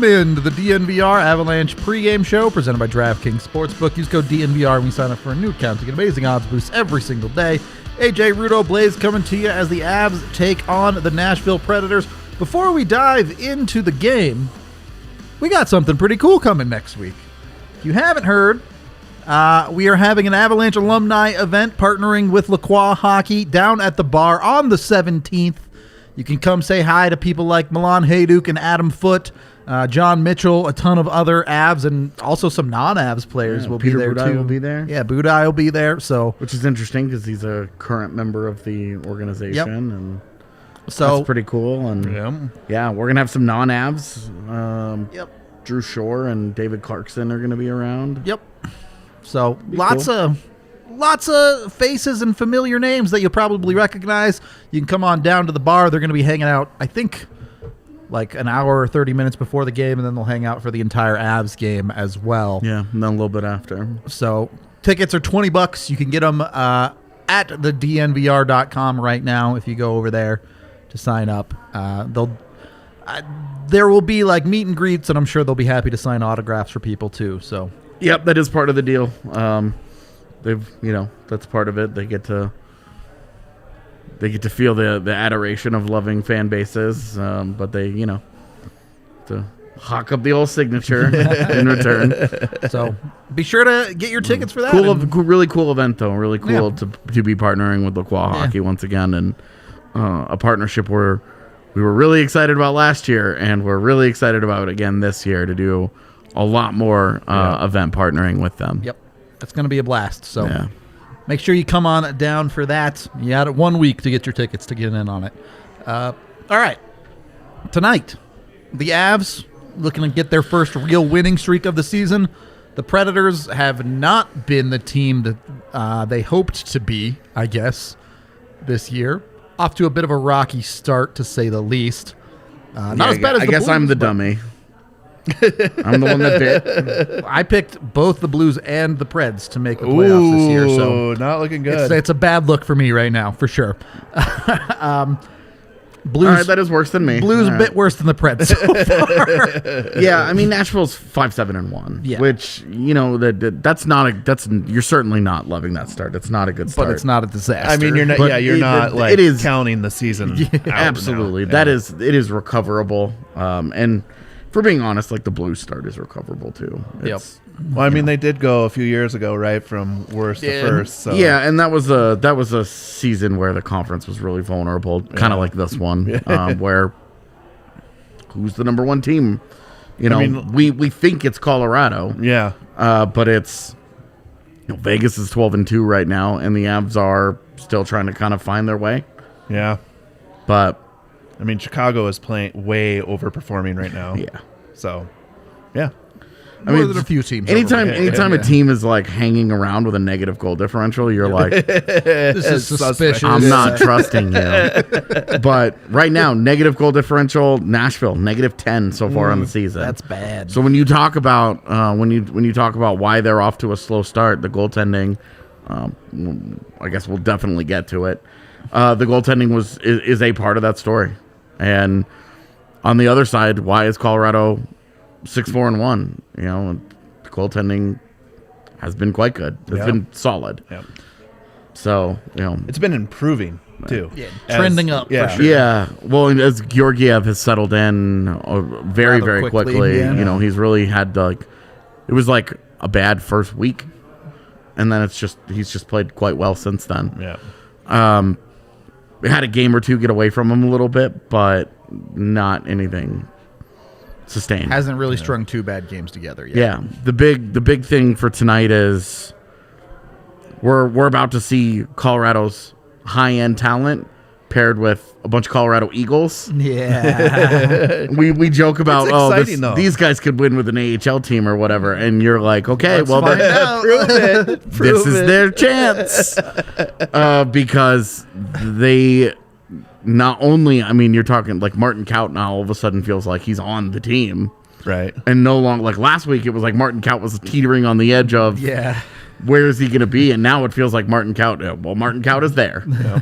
Welcome into the DNVR Avalanche pregame show presented by DraftKings Sportsbook. Use code DNVR when you sign up for a new account to get amazing odds boosts every single day. AJ Rudolph, Blais coming to you as the Avs take on the Nashville Predators. Before we dive into the game, we got something pretty cool coming next week. If you haven't heard, we are having an Avalanche alumni event partnering with Lacroix Hockey down at the bar on the 17th. You can come say hi to people like Milan Hajduk and Adam Foote, John Mitchell, a ton of other Avs, and also some non-Avs players will be there, Budai too. will be there. Yeah, Budai will be there. So, which is interesting because he's a current member of the organization. Yep. And so that's pretty cool. And yeah, we're going to have some non-Avs. Drew Shore and David Clarkson are going to be around. Yep. So lots of faces and familiar names that you'll probably recognize. You can come on down to the bar. They're going to be hanging out, I think, like an hour or 30 minutes before the game, and then they'll hang out for the entire Avs game as well. Yeah, and then a little bit after. So tickets are $20. You can get them at the DNVR.com right now if you go over there to sign up. There will be like meet and greets, and I'm sure they'll be happy to sign autographs for people too. So, yep, that is part of the deal. That's part of it. They get to feel the adoration of loving fan bases, but they, to hawk up the old signature in return. So be sure to get your tickets for that. Really cool event, though. Really cool to be partnering with Lacroix Hockey once again, and a partnership where we were really excited about last year, and we're really excited about again this year to do a lot more event partnering with them. Yep. It's going to be a blast. So make sure you come on down for that. You had 1 week to get your tickets to get in on it. All right. Tonight, the Avs looking to get their first real winning streak of the season. The Predators have not been the team that they hoped to be, I guess, this year. Off to a bit of a rocky start, to say the least. Not as bad as the Blues. I'm the dummy. I'm the one that bit. I picked both the Blues and the Preds to make the playoffs this year. So not looking good. It's a bad look for me right now, for sure. Blues, all right, that is worse than me. Blues a bit worse than the Preds so far. Yeah, I mean Nashville's 5-7-1, which you're certainly not loving that start. It's not a good start, but it's not a disaster. I mean, you're not counting the season. Yeah, absolutely, it is recoverable. And for being honest, like the Blues start is recoverable too. Well, I mean, they did go a few years ago, right, from worst to first. So. Yeah, and that was a season where the conference was really vulnerable, kind of like this one, where who's the number one team? We think it's Colorado. Yeah, but it's Vegas is 12-2 right now, and the Avs are still trying to kind of find their way. Yeah, but I mean, Chicago is playing way overperforming right now. Yeah, so yeah. More than a few teams. Anytime a team is like hanging around with a negative goal differential, you're like, this is suspicious. I'm not trusting you. But right now, negative goal differential, Nashville, -10 so far on the season. That's bad. So when you talk about when you talk about why they're off to a slow start, the goaltending, I guess we'll definitely get to it. The goaltending is a part of that story, and on the other side, why is Colorado 6-4-1? Goaltending has been quite good. It's been solid. Yep. So it's been improving too. Yeah, trending up. Yeah, for sure. Yeah. Well, as Georgiev has settled in very quickly. Yeah. He's really had it was like a bad first week, and then he's just played quite well since then. Yeah. We had a game or two get away from him a little bit, but not anything sustained. Hasn't really strung two bad games together yet. Yeah. The big thing for tonight is we're about to see Colorado's high-end talent paired with a bunch of Colorado Eagles. Yeah. we joke about these guys could win with an AHL team or whatever, and you're like, okay, Let's find out. Prove it. This is their chance. Because they not only, I mean, you're talking like Martin Kaut now all of a sudden feels like he's on the team. Right. And no longer, like last week, it was like Martin Kaut was teetering on the edge of where is he going to be? And now it feels like Martin Kaut, Martin Kaut is there. Yeah.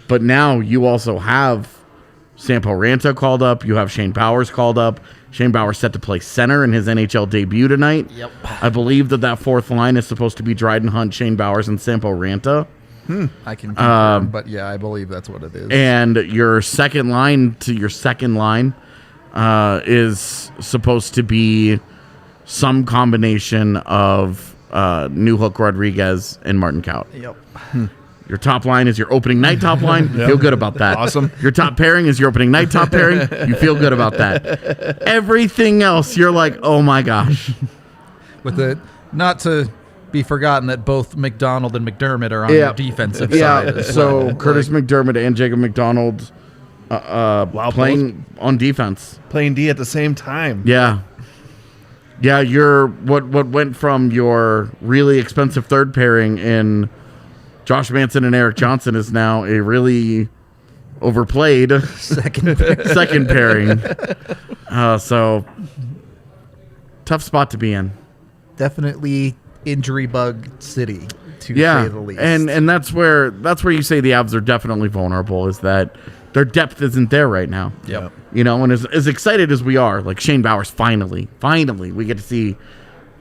But now you also have Sampo Ranta called up. You have Shane Powers called up. Shane Bowers set to play center in his NHL debut tonight. Yep. I believe that fourth line is supposed to be Dryden Hunt, Shane Bowers, and Sampo Ranta. I can confirm, but yeah, I believe that's what it is. And your second line is supposed to be some combination of Newhook Rodriguez and Martin Kaut. Yep. Your top line is your opening night top line. You feel good about that. Awesome. Your top pairing is your opening night top pairing. You feel good about that. Everything else, you're like, oh my gosh. With it, not to be forgotten that both McDonald and McDermott are on the defensive side. As so well. Curtis McDermott and Jacob McDonald playing on defense. Playing D at the same time. Yeah. Yeah, you're what went from your really expensive third pairing in Josh Manson and Eric Johnson is now a really overplayed second pairing. So tough spot to be in. Definitely injury bug city, to say the least. And that's where you say the Avs are definitely vulnerable, is that their depth isn't there right now. Yep. You know, and as excited as we are, like Shane Bowers, finally, we get to see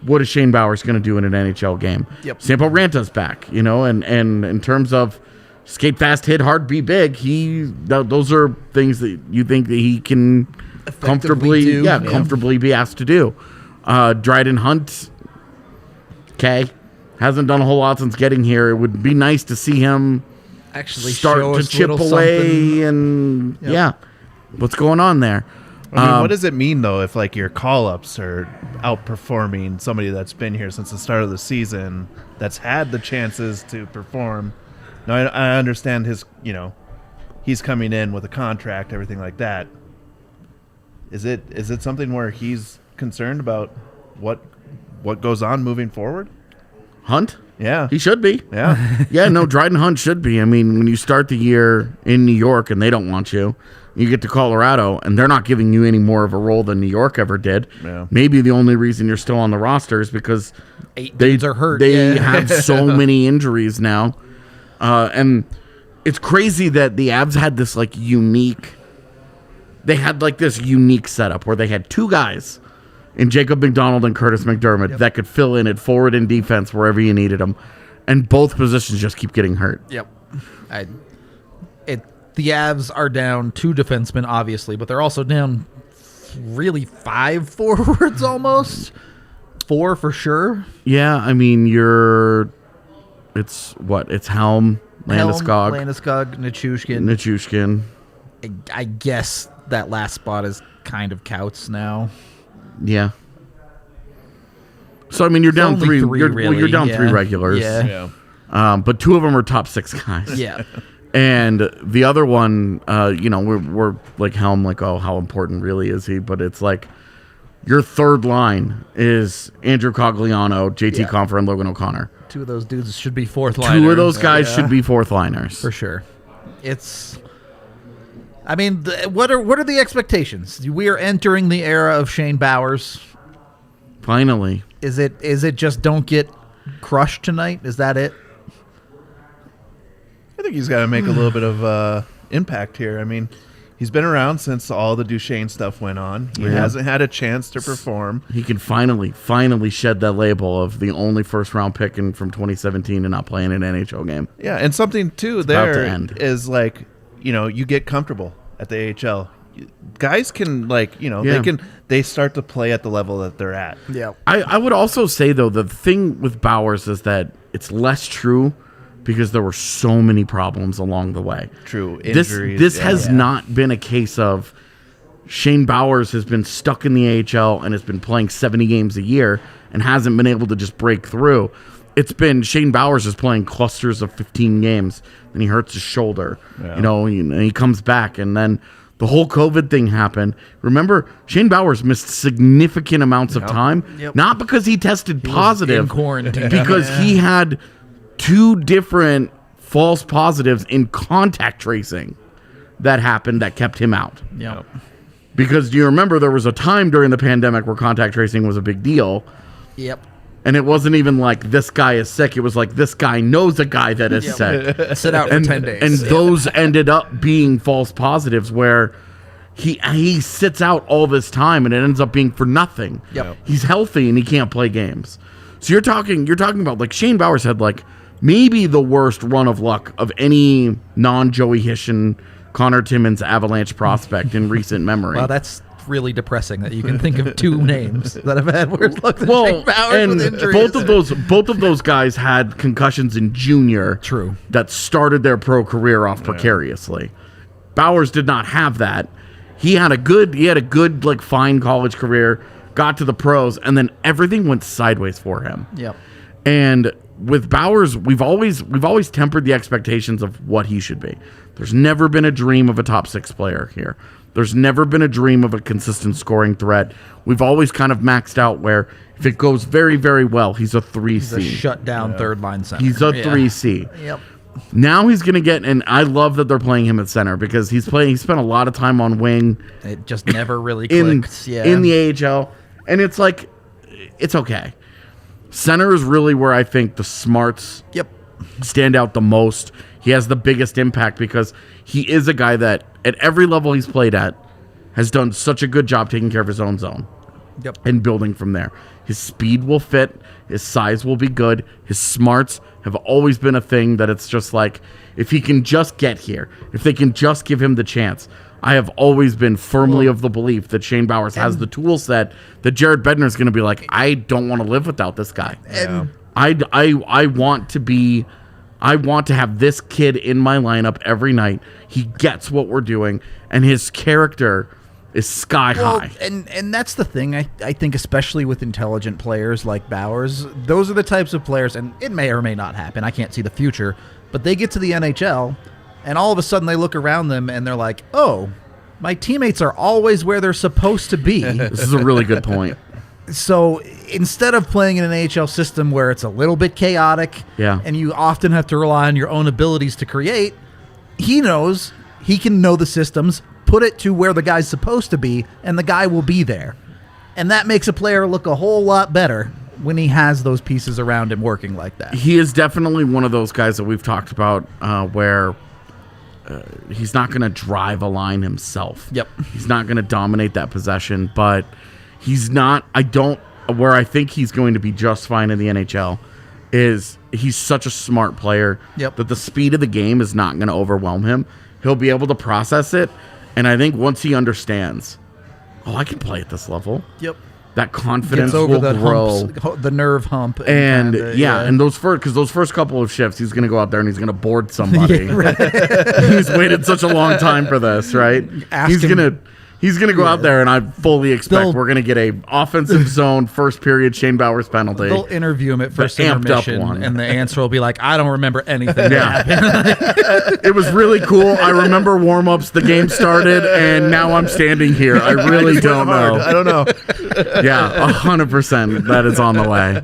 what is Shane Bowers going to do in an NHL game. Yep. Sampo Ranta's back, you know, and in terms of skate fast, hit hard, be big, those are things that you think that he can comfortably be asked to do. Dryden Hunt, hasn't done a whole lot since getting here. It would be nice to see him actually start to chip away and what's going on there. I mean, what does it mean though if like your call-ups are outperforming somebody that's been here since the start of the season, that's had the chances to perform? Now I understand he's coming in with a contract, everything like that. Is it something where he's concerned about what goes on moving forward? Hunt? Yeah. He should be. Yeah. Yeah, no, Dryden Hunt should be. I mean, when you start the year in New York and they don't want you, you get to Colorado and they're not giving you any more of a role than New York ever did. Yeah. Maybe the only reason you're still on the roster is because 8 dudes are hurt. They have so many injuries now. And it's crazy that the Avs had this unique setup where they had two guys in Jacob McDonald and Curtis McDermott that could fill in at forward and defense wherever you needed them. And both positions just keep getting hurt. Yep. The Avs are down 2 defensemen, obviously, but they're also down really 5 forwards almost. 4 for sure. Yeah, I mean, it's Helm, Landeskog, Nichushkin. I guess that last spot is kind of Couts now. Yeah. So I mean, you're down 3. You're down 3 regulars. Yeah. But 2 of them are top 6 guys. Yeah. And the other one, we're like Helm, like, oh, how important really is he? But it's like your third line is Andrew Cogliano, JT Compher, and Logan O'Connor. 2 of those dudes should be fourth liners. 2 of those guys should be fourth liners for sure. I mean, what are the expectations? We are entering the era of Shane Bowers. Finally. Is it just don't get crushed tonight? Is that it? I think he's got to make a little bit of impact here. I mean, he's been around since all the Duchesne stuff went on. He hasn't had a chance to perform. He can finally shed that label of the only first-round pick from 2017 and not playing an NHL game. Yeah, and something, too, is like, you get comfortable at the AHL. Guys can, they start to play at the level that they're at. Yeah. I would also say, though, the thing with Bowers is that it's less true because there were so many problems along the way. True. Injuries. This has not been a case of Shane Bowers has been stuck in the AHL and has been playing 70 games a year and hasn't been able to just break through. It's been Shane Bowers is playing clusters of 15 games, then he hurts his shoulder, and he comes back, and then the whole COVID thing happened. Remember, Shane Bowers missed significant amounts of time, not because he tested positive, in quarantine. because he had 2 different false positives in contact tracing that happened that kept him out. Yep. Because do you remember there was a time during the pandemic where contact tracing was a big deal? Yep. And it wasn't even like this guy is sick. It was like this guy knows a guy that is sick. Sit out for 10 days. And those ended up being false positives where he sits out all this time and it ends up being for nothing. Yep. He's healthy and he can't play games. So you're talking about like Shane Bowers had like maybe the worst run of luck of any non-Joey Hishon, Connor Timmins Avalanche prospect in recent memory. Well, that's really depressing that you can think of two names that have had worse luck than Shane Bowers and with injuries. both of those guys had concussions in junior. True. That started their pro career off precariously. Bowers did not have that. He had a good like fine college career, got to the pros, and then everything went sideways for him. Yep. And with Bowers, we've always tempered the expectations of what he should be. There's never been a dream of a top 6 player here. There's never been a dream of a consistent scoring threat. We've always kind of maxed out where if it goes very, very well, he's a 3C. He's a shut-down third-line center. He's a 3C. Yep. Now he's going to get, and I love that they're playing him at center because he spent a lot of time on wing. It just never really clicked. In the AHL. And it's like, it's okay. Center is really where I think the smarts stand out the most. He has the biggest impact because he is a guy that at every level he's played at has done such a good job taking care of his own zone and building from there. His speed will fit. His size will be good. His smarts have always been a thing that it's just like, if he can just get here, if they can just give him the chance. I have always been firmly of the belief that Shane Bowers has the tool set that Jared Bednar is going to be like, I don't want to live without this guy. And I want to have this kid in my lineup every night. He gets what we're doing, and his character is sky high. And that's the thing, I think, especially with intelligent players like Bowers, those are the types of players, and it may or may not happen, I can't see the future, but they get to the NHL, and all of a sudden they look around them, and they're like, oh, my teammates are always where they're supposed to be. This is a really good point. So instead of playing in an AHL system where it's a little bit chaotic and you often have to rely on your own abilities to create, he knows he can know the systems, put it to where the guy's supposed to be, and the guy will be there. And that makes a player look a whole lot better when he has those pieces around him working like that. He is definitely one of those guys that we've talked about where he's not going to drive a line himself. Yep. He's not going to dominate that possession, but he's not, where I think he's going to be just fine in the NHL is he's such a smart player that the speed of the game is not going to overwhelm him. He'll be able to process it, and I think once he understands, I can play at this level. That confidence will grow. The nerve hump. And and those first couple of shifts, he's going to go out there and he's going to board somebody. He's waited such a long time for this, right? He's gonna go out there, and I fully expect we're gonna get a offensive zone first period Shane Bowers penalty. They'll interview him at first intermission, and the answer will be like, "I don't remember anything." It was really cool. I remember warm-ups. The game started, and now I'm standing here. I really don't know. I don't know. 100%. That is on the way.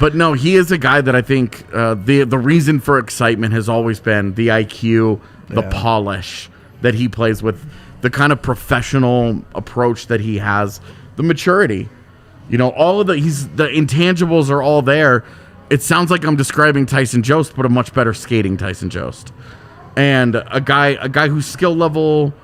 But no, he is a guy that I think the reason for excitement has always been the IQ, the polish that he plays with. The kind of professional approach that he has, the maturity, all of the intangibles are all there. It sounds like I'm describing Tyson Jost, but a much better skating Tyson Jost, and a guy whose skill level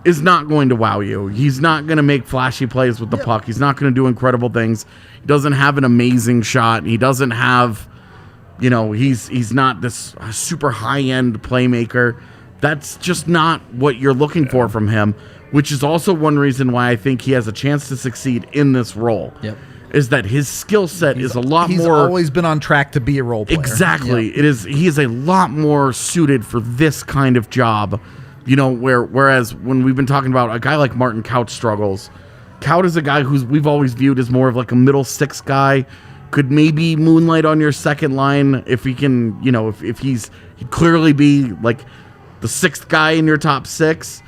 is not going to wow you. He's not going to make flashy plays with the puck. He's not going to do incredible things. He doesn't have an amazing shot. He doesn't have, he's not this super high end playmaker. That's just not what you're looking for from him, which is also one reason why I think he has a chance to succeed in this role. Is that his skill set is a lot more... He's always been on track to be a role player. Exactly. He is a lot more suited for this kind of job, whereas when we've been talking about a guy like Martin Kaut struggles, Kaut is a guy we've always viewed as more of like a middle six guy, could maybe moonlight on your second line if he can, if he'd clearly be like the sixth guy in your top six,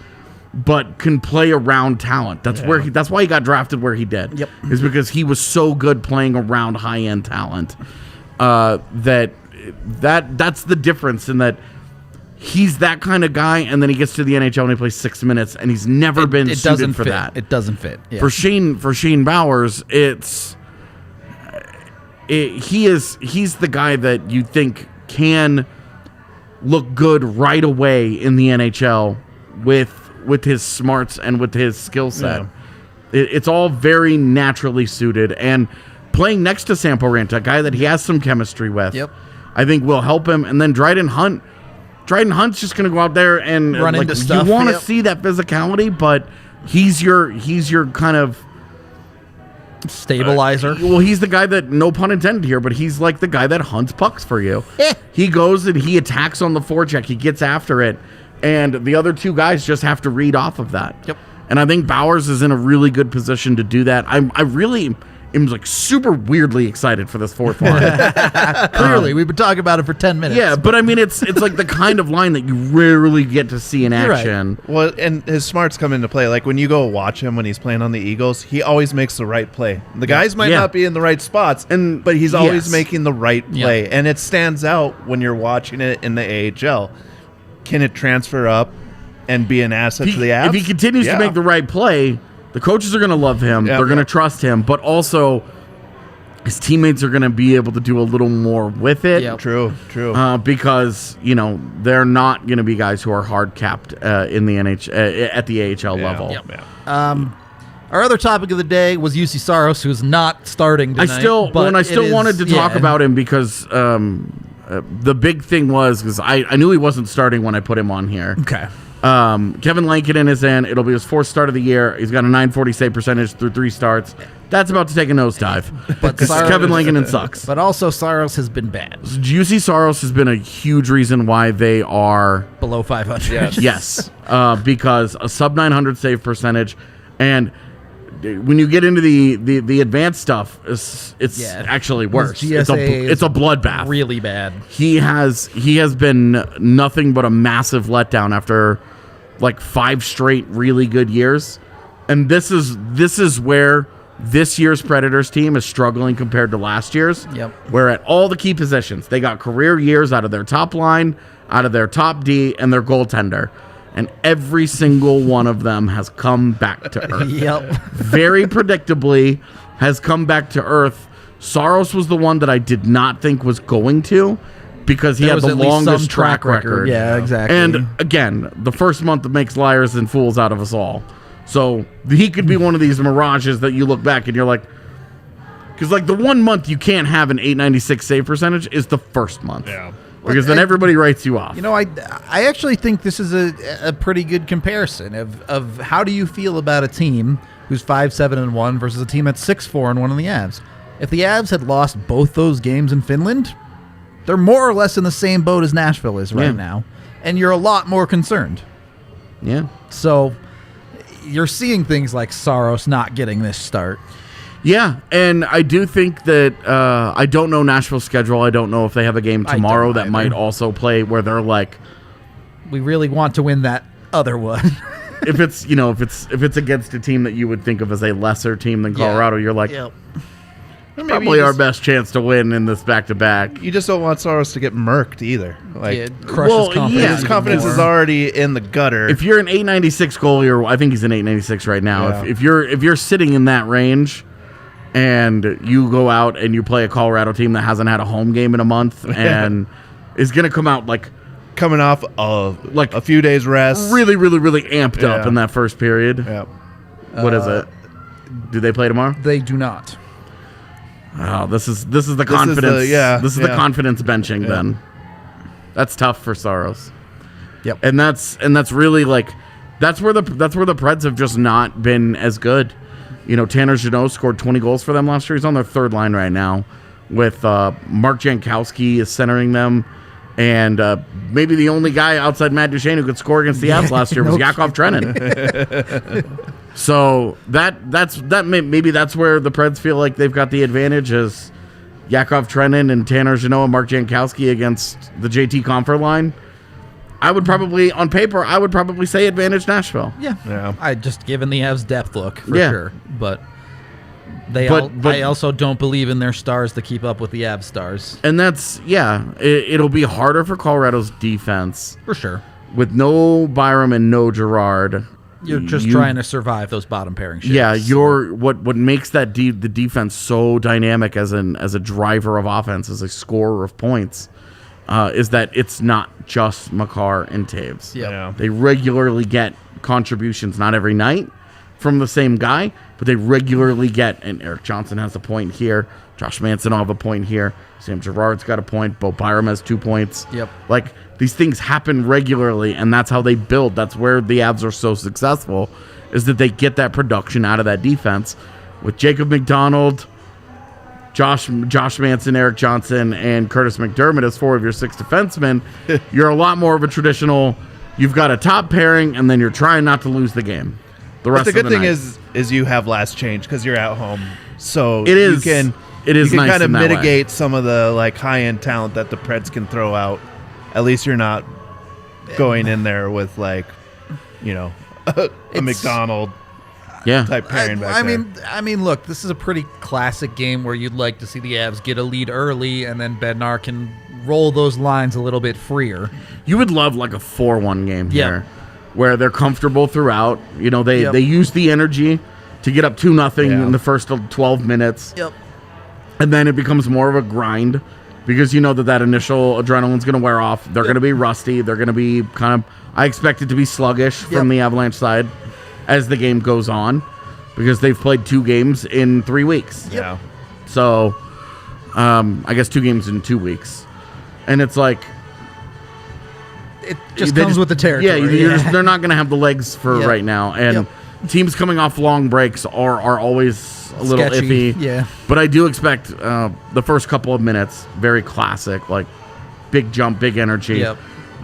but can play around talent. That's why he got drafted where he did. Is because he was so good playing around high end talent. That's the difference in that he's that kind of guy, and then he gets to the NHL and he plays 6 minutes, and he's never been suited for that. It doesn't fit. For Shane Bowers, he's the guy that you think can look good right away in the NHL with his smarts and with his skill set. It's all very naturally suited, and playing next to Sampo-Ranta, a guy that he has some chemistry with, I think will help him. And then Dryden Hunt's just going to go out there and run into stuff. You want to see that physicality, but he's your kind of stabilizer. Well, he's the guy that, no pun intended here, but he's like the guy that hunts pucks for you. He goes and he attacks on the forecheck. He gets after it, and the other two guys just have to read off of that. And I think Bowers is in a really good position to do that. I really am like super weirdly excited for this fourth line. Clearly, we've been talking about it for 10 minutes. Yeah, but I mean, it's like the kind of line that you rarely get to see in action. Right. Well, and his smarts come into play. Like when you go watch him when he's playing on the Eagles, he always makes the right play. The guys might not be in the right spots, but he's always making the right play. And it stands out when you're watching it in the AHL. Can it transfer up and be an asset to the Avs? If he continues to make the right play, the coaches are going to love him. They're going to trust him, but also his teammates are going to be able to do a little more with it. True. Because they're not going to be guys who are hard capped in the at the AHL level. Our other topic of the day was Juuse Saros, who's not starting tonight. I still wanted to talk about him because the big thing was because I knew he wasn't starting when I put him on here. Okay. Kevin Lankinen is in. It'll be his fourth start of the year. He's got a .940 save percentage through 3 starts. That's about to take a nosedive. But Kevin Lankinen sucks. But also Saros has been bad. Juuse Saros has been a huge reason why they are below 500. Yes, because a sub 900 save percentage, and when you get into the advanced stuff, it's actually worse. It's a bloodbath. Really bad. He has been nothing but a massive letdown after like 5 straight really good years, and this is where this year's Predators team is struggling compared to last year's. Where at all the key positions they got career years out of their top line, out of their top D, and their goaltender. And every single one of them has come back to earth. Very predictably has come back to earth. Saros was the one that I did not think was going to, because he had the longest track record. Yeah, exactly. And again, the first month that makes liars and fools out of us all. So he could be one of these mirages that you look back and you're like, because like the 1 month you can't have an .896 save percentage is the first month. Because then everybody writes you off. I actually think this is a pretty good comparison of how do you feel about a team who's 5-7-1 versus a team that's 6-4-1 in the Avs. If the Avs had lost both those games in Finland, they're more or less in the same boat as Nashville is right now, and you're a lot more concerned. So you're seeing things like Saros not getting this start. Yeah, and I do think that I don't know Nashville's schedule. I don't know if they have a game tomorrow that might also play where they're like, we really want to win that other one. if it's against a team that you would think of as a lesser team than Colorado, you're like, probably our best chance to win in this back-to-back. You just don't want Saros to get murked either. Crush his confidence. His confidence is already in the gutter. If you're an .896 goalie, or I think he's an .896 right now. If you're sitting in that range, and you go out and you play a Colorado team that hasn't had a home game in a month and is going to come out like coming off of like a few days rest, really, really, really amped up in that first period. What is it? Do they play tomorrow? They do not. Oh, this is the confidence. This is the confidence benching. Then that's tough for Saros. And that's really like that's where the Preds have just not been as good. Tanner Jeannot scored 20 goals for them last year. He's on their third line right now with Mark Jankowski is centering them. And maybe the only guy outside Matt Duchene who could score against the Avs last year was Yakov Trenin. So maybe that's where the Preds feel like they've got the advantage is Yakov Trenin and Tanner Jeannot and Mark Jankowski against the JT Compher line. I would probably say advantage Nashville. I just given the Avs depth look for sure, but I also don't believe in their stars to keep up with the Avs stars. And that's it'll be harder for Colorado's defense for sure. With no Byram and no Girard. You're just trying to survive those bottom pairing shifts. Yeah, what makes that the defense so dynamic as a driver of offense, as a scorer of points. Is that it's not just Makar and Taves. Yeah. They regularly get contributions, not every night from the same guy, but they regularly get, and Erik Johnson has a point here, Josh Manson will have a point here, Sam Girard's got a point, Byram has 2 points. Yep. Like, these things happen regularly, and that's how they build. That's where the Avs are so successful, is that they get that production out of that defense. With Jacob McDonald, Josh Manson, Erik Johnson, and Curtis McDermott as 4 of your 6 defensemen, you're a lot more of a traditional, you've got a top pairing, and then you're trying not to lose the game. But the good thing is you have last change because you're at home, so it is you can nice kind of in that mitigate way. some of the like high end talent that the Preds can throw out. At least you're not going in there with like, a McDonald type pairing back there. I mean, look, this is a pretty classic game where you'd like to see the Avs get a lead early, and then Bednar can roll those lines a little bit freer. You would love like a 4-1 game here, where they're comfortable throughout. They use the energy to get up 2-0 in the first 12 minutes. Yep. And then it becomes more of a grind because you know that initial adrenaline's going to wear off. They're going to be rusty. They're going to be I expect it to be sluggish from the Avalanche side as the game goes on because they've played 2 games in 3 weeks. Yeah. So, I guess 2 games in 2 weeks. And it's like, it just comes with the territory. Yeah, they're not going to have the legs for right now. And teams coming off long breaks are always a little sketchy. iffy. Yeah. But I do expect the first couple of minutes, very classic, like big jump, big energy. Yep.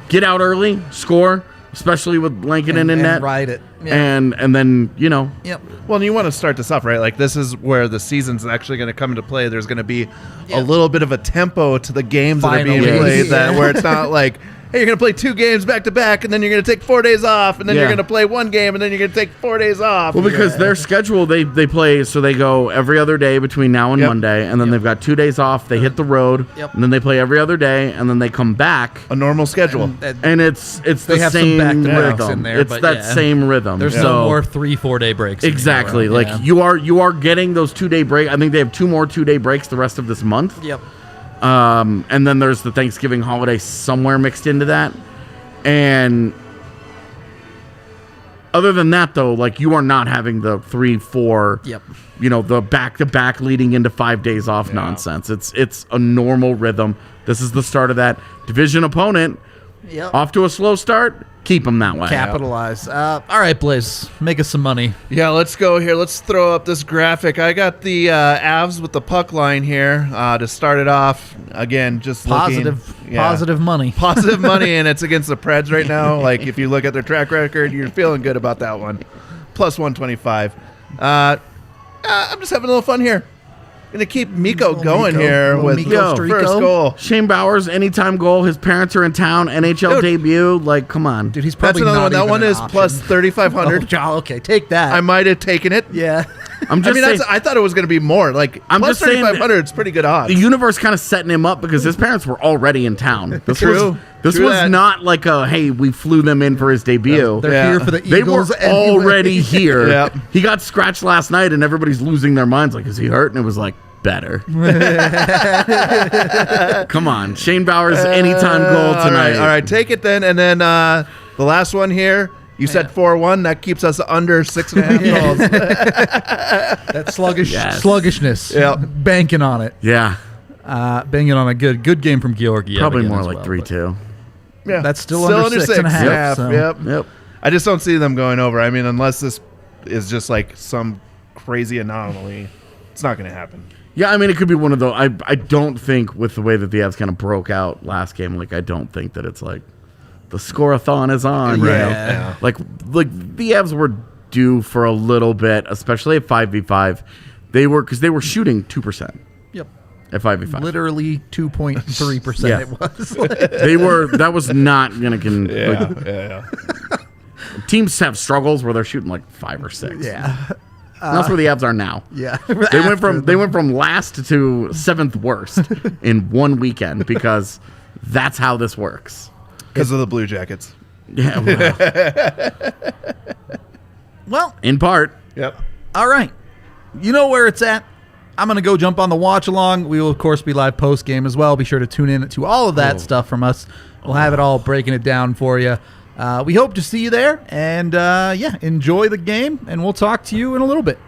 Get out early, score, especially with Lankinen in net. Ride it. Yeah. And then, Yep. Well, and you want to start this off, right? Like, this is where the season's actually going to come into play. There's going to be a little bit of a tempo to the games that are being played, where it's not like, hey, you're going to play 2 games back to back, and then you're going to take 4 days off, and then you're going to play 1 game, and then you're going to take 4 days off. Well, because their schedule, they play, so they go every other day between now and Monday, and then they've got 2 days off. They hit the road, and then they play every other day, and then they come back. A normal schedule. And it's the have same some back-to-backs rhythm. in there, It's but that same rhythm. There's no more 3-4 day breaks. Exactly. Anymore. Like you are getting those 2-day break. I think they have 2 more 2-day breaks the rest of this month. Yep. And then there's the Thanksgiving holiday somewhere mixed into that. And other than that, though, like you are not having the 3-4, the back-to-back leading into 5 days off nonsense. It's a normal rhythm. This is the start of that. Division opponent, off to a slow start, keep them that way. Capitalize. All right, Blais, make us some money. Yeah, let's go here. Let's throw up this graphic. I got the Avs with the puck line here to start it off. Again, just positive money. Positive money, and it's against the Preds right now. Like, if you look at their track record, you're feeling good about that one. Plus 125. I'm just having a little fun here. Going to keep Mikko going here with first goal. Shane Bowers, anytime goal. His parents are in town. NHL debut. Like, come on. Dude, he's probably That's another not one. That one is option. plus 3,500. Oh, okay, take that. I might have taken it. Yeah. I'm just saying, I thought it was going to be more. Like, I'm plus just saying 3,500, it's pretty good odds. the universe kind of setting him up because his parents were already in town. This True. was True that. not like a, hey, we flew them in for his debut. They're here for the They were Eagles. anyway. already here. Yep. He got scratched last night, and everybody's losing their minds. Like, is he hurt? And it was like, better. Come on. Shane Bowers, anytime goal tonight. All right, take it then. And then the last one here, you said 4-1. That keeps us under 6.5 goals. That sluggishness. Yep. Banking on it. Yeah. Banking on a good game from Georgiev. Probably again more as like well, 3-2. Yeah. That's still under 6.5. So. Yep. I just don't see them going over. I mean, unless this is just like some crazy anomaly, it's not going to happen. Yeah, I mean, it could be one of those. I don't think with the way that the Avs kind of broke out last game, like, I don't think that it's like the score-a-thon is on. Yeah. Like the Avs were due for a little bit, especially at 5v5. Because they were shooting 2%. Yep. At 5v5. Literally 2.3% Yeah. it was. That was not going to... Teams have struggles where they're shooting like 5 or 6. Yeah. And that's where the Avs are now. Yeah. They went from last to 7th worst in one weekend because that's how this works. Because of the Blue Jackets. Yeah. Well, in part. Yep. all right. You know where it's at. I'm going to go jump on the watch along. We will, of course, be live post game as well. Be sure to tune in to all of that stuff from us. We'll have it all breaking it down for you. We hope to see you there, and enjoy the game, and we'll talk to you in a little bit.